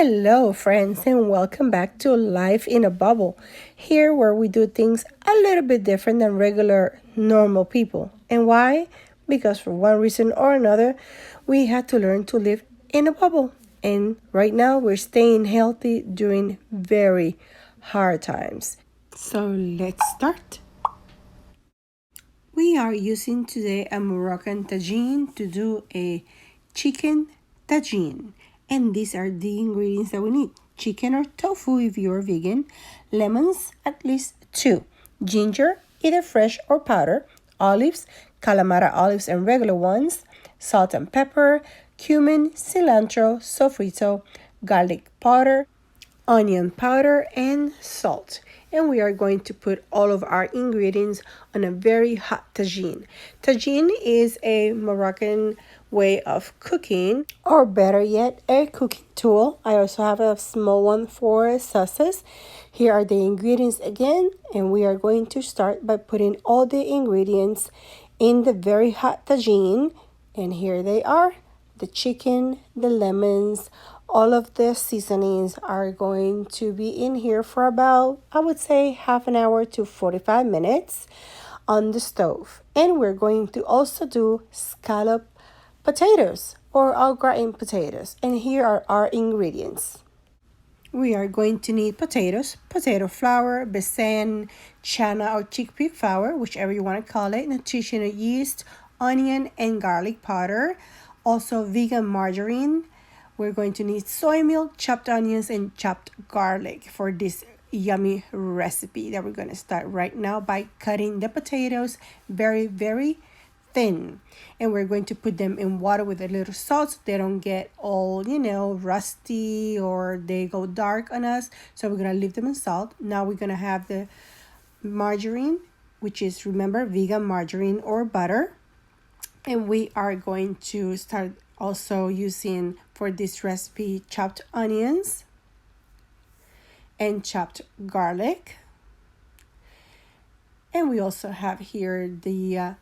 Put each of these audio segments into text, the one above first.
Hello, friends, and welcome back to Life in a Bubble. Here, where we do things a little bit different than regular, normal people. And why? Because for one reason or another, we had to learn to live in a bubble. And right now, we're staying healthy during very hard times. So, let's start. We are using today a Moroccan tagine to do a chicken tagine. And these are the ingredients that we need. Chicken or tofu if you're vegan. Lemons, at least 2. Ginger, either fresh or powder. Olives, Kalamata olives and regular ones. Salt and pepper. Cumin, cilantro, sofrito. Garlic powder. Onion powder and salt. And we are going to put all of our ingredients on a very hot tagine. Tagine is a Moroccan way of cooking, or better yet, a cooking tool. I also have a small one for sauces. Here are the ingredients again, and we are going to start by putting all the ingredients in the very hot tagine. And here they are: the chicken, the lemons, all of the seasonings are going to be in here for about, I would say, half an hour to 45 minutes on the stove. And we're going to also do scalloped potatoes or au gratin potatoes. And here are our ingredients. We are going to need potatoes, potato flour, besan, chana or chickpea flour, whichever you want to call it, nutritional yeast, onion and garlic powder, also vegan margarine. We're going to need soy milk, chopped onions, and chopped garlic for this yummy recipe that we're going to start right now by cutting the potatoes very, very thin. And we're going to put them in water with a little salt so they don't get all, rusty or they go dark on us. So we're going to leave them in salt. Now we're going to have the margarine, which is, remember, vegan margarine or butter. And we are going to start also using for this recipe chopped onions and chopped garlic. And we also have here the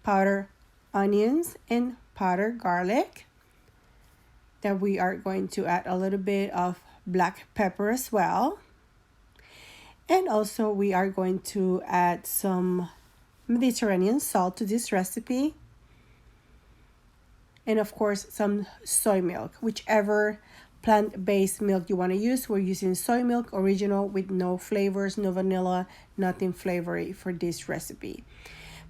powdered onions and powdered garlic that we are going to add a little bit of black pepper as well. And also we are going to add some Mediterranean salt to this recipe. And of course, some soy milk, whichever plant-based milk you want to use. We're using soy milk original with no flavors, no vanilla, nothing flavory for this recipe.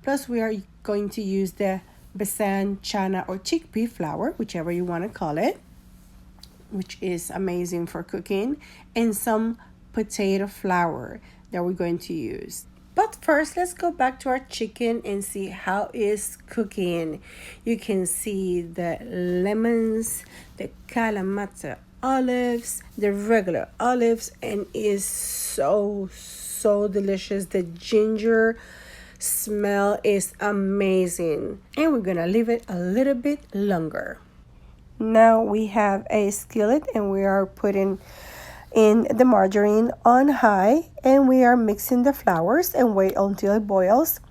Plus, we are going to use the besan, chana, or chickpea flour, whichever you want to call it, which is amazing for cooking, and some potato flour that we're going to use. But first, let's go back to our chicken and see how it's cooking. You can see the lemons, the Kalamata olives, the regular olives, and it's so delicious. The ginger smell is amazing. And we're gonna leave it a little bit longer. Now we have a skillet and we are putting in the margarine on high, and we are mixing the flours and wait until it boils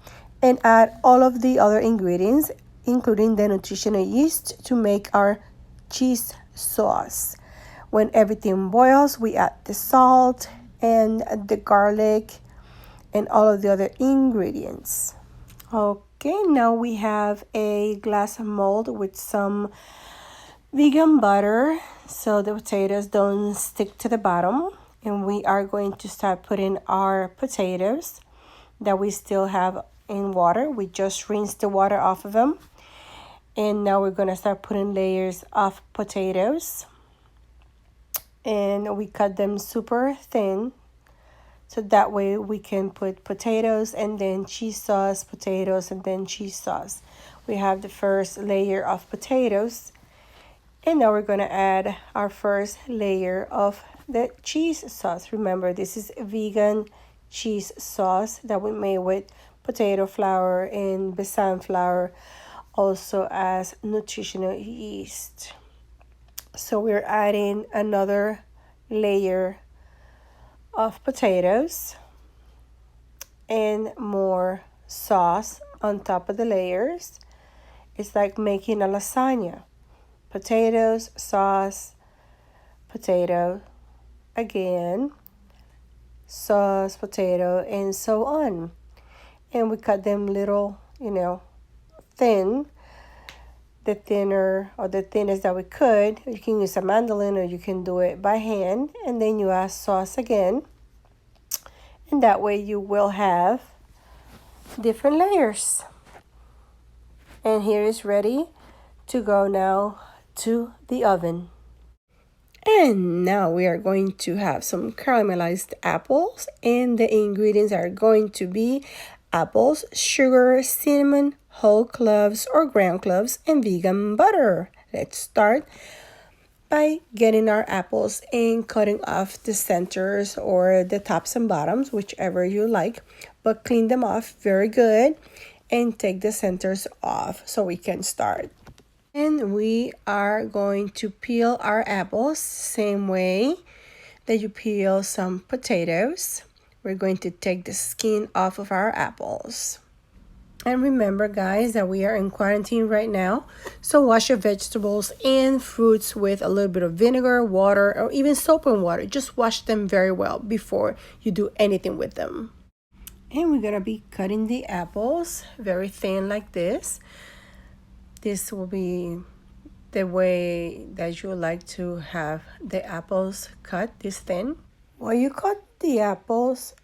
and add all of the other ingredients, including the nutritional yeast, to make our cheese sauce. When everything boils, we add the salt and the garlic and all of the other ingredients. Okay, now we have a glass mold with some vegan butter so the potatoes don't stick to the bottom. And we are going to start putting our potatoes that we still have in water. We just rinsed the water off of them. And now we're going to start putting layers of potatoes. And we cut them super thin, so that way we can put potatoes and then cheese sauce, potatoes, and then cheese sauce. We have the first layer of potatoes. And now we're going to add our first layer of the cheese sauce. Remember, this is vegan cheese sauce that we made with potato flour and besan flour, also as nutritional yeast. So we're adding another layer of potatoes and more sauce on top of the layers. It's like making a lasagna. Potatoes, sauce, potato again, sauce, potato, and so on. And we cut them little, thin, the thinner or the thinnest that we could. You can use a mandolin or you can do it by hand. And then you add sauce again. And that way you will have different layers. And here is ready to go now to the oven. And now we are going to have some caramelized apples, and the ingredients are going to be apples, sugar, cinnamon, whole cloves or ground cloves, and vegan butter. Let's start by getting our apples and cutting off the centers or the tops and bottoms, whichever you like, but clean them off very good and take the centers off so we can start. And we are going to peel our apples same way that you peel some potatoes. We're going to take the skin off of our apples. And remember, guys, that we are in quarantine right now. So wash your vegetables and fruits with a little bit of vinegar, water, or even soap and water. Just wash them very well before you do anything with them. And we're going to be cutting the apples very thin like this. This will be the way that you like to have the apples cut this thin. Well, you cut the apples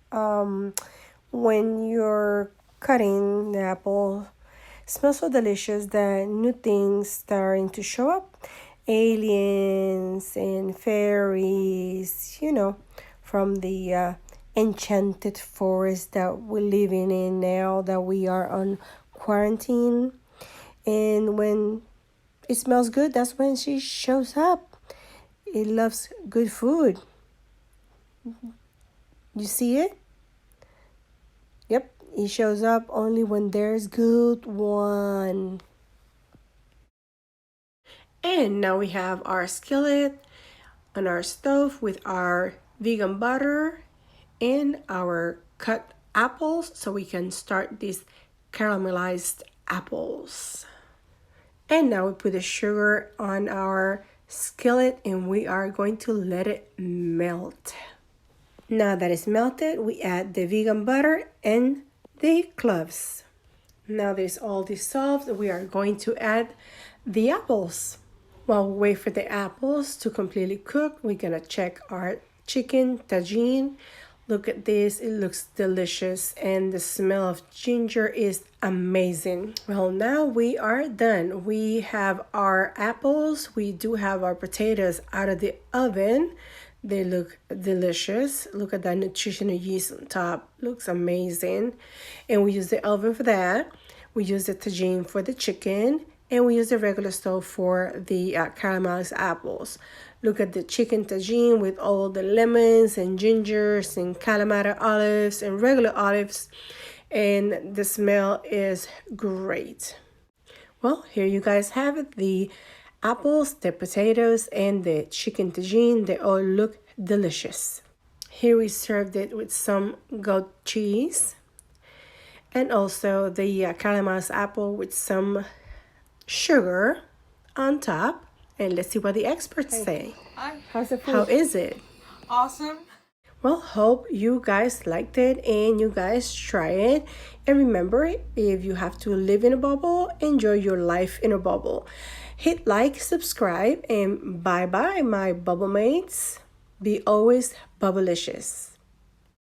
when you're cutting the apple. It smells so delicious that new things starting to show up. Aliens and fairies, from the enchanted forest that we're living in now that we are on quarantine. And when it smells good, that's when she shows up. It loves good food. You see it? Yep, it shows up only when there's good one. And now we have our skillet on our stove with our vegan butter and our cut apples so we can start these caramelized apples. And now we put the sugar on our skillet and we are going to let it melt. Now that it's melted, we add the vegan butter and the cloves. Now that it's all dissolved, we are going to add the apples. While we wait for the apples to completely cook, we're gonna check our chicken tagine. Look at this, it looks delicious and the smell of ginger is amazing. Well, now we are done. We have our apples, we do have our potatoes out of the oven. They look delicious. Look at that nutritional yeast on top, looks amazing. And we use the oven for that. We use the tagine for the chicken and we use the regular stove for the caramelized apples. Look at the chicken tagine with all the lemons and gingers and Kalamata olives and regular olives. And the smell is great. Well, here you guys have it. The apples, the potatoes, and the chicken tagine, they all look delicious. Here we served it with some goat cheese. And also the caramelized apple with some sugar on top. And let's see what the experts say. Hi. How's the food? How is it? Awesome. Well, hope you guys liked it and you guys try it. And remember, if you have to live in a bubble, enjoy your life in a bubble. Hit like, subscribe, and bye-bye, my bubble mates. Be always bubblicious.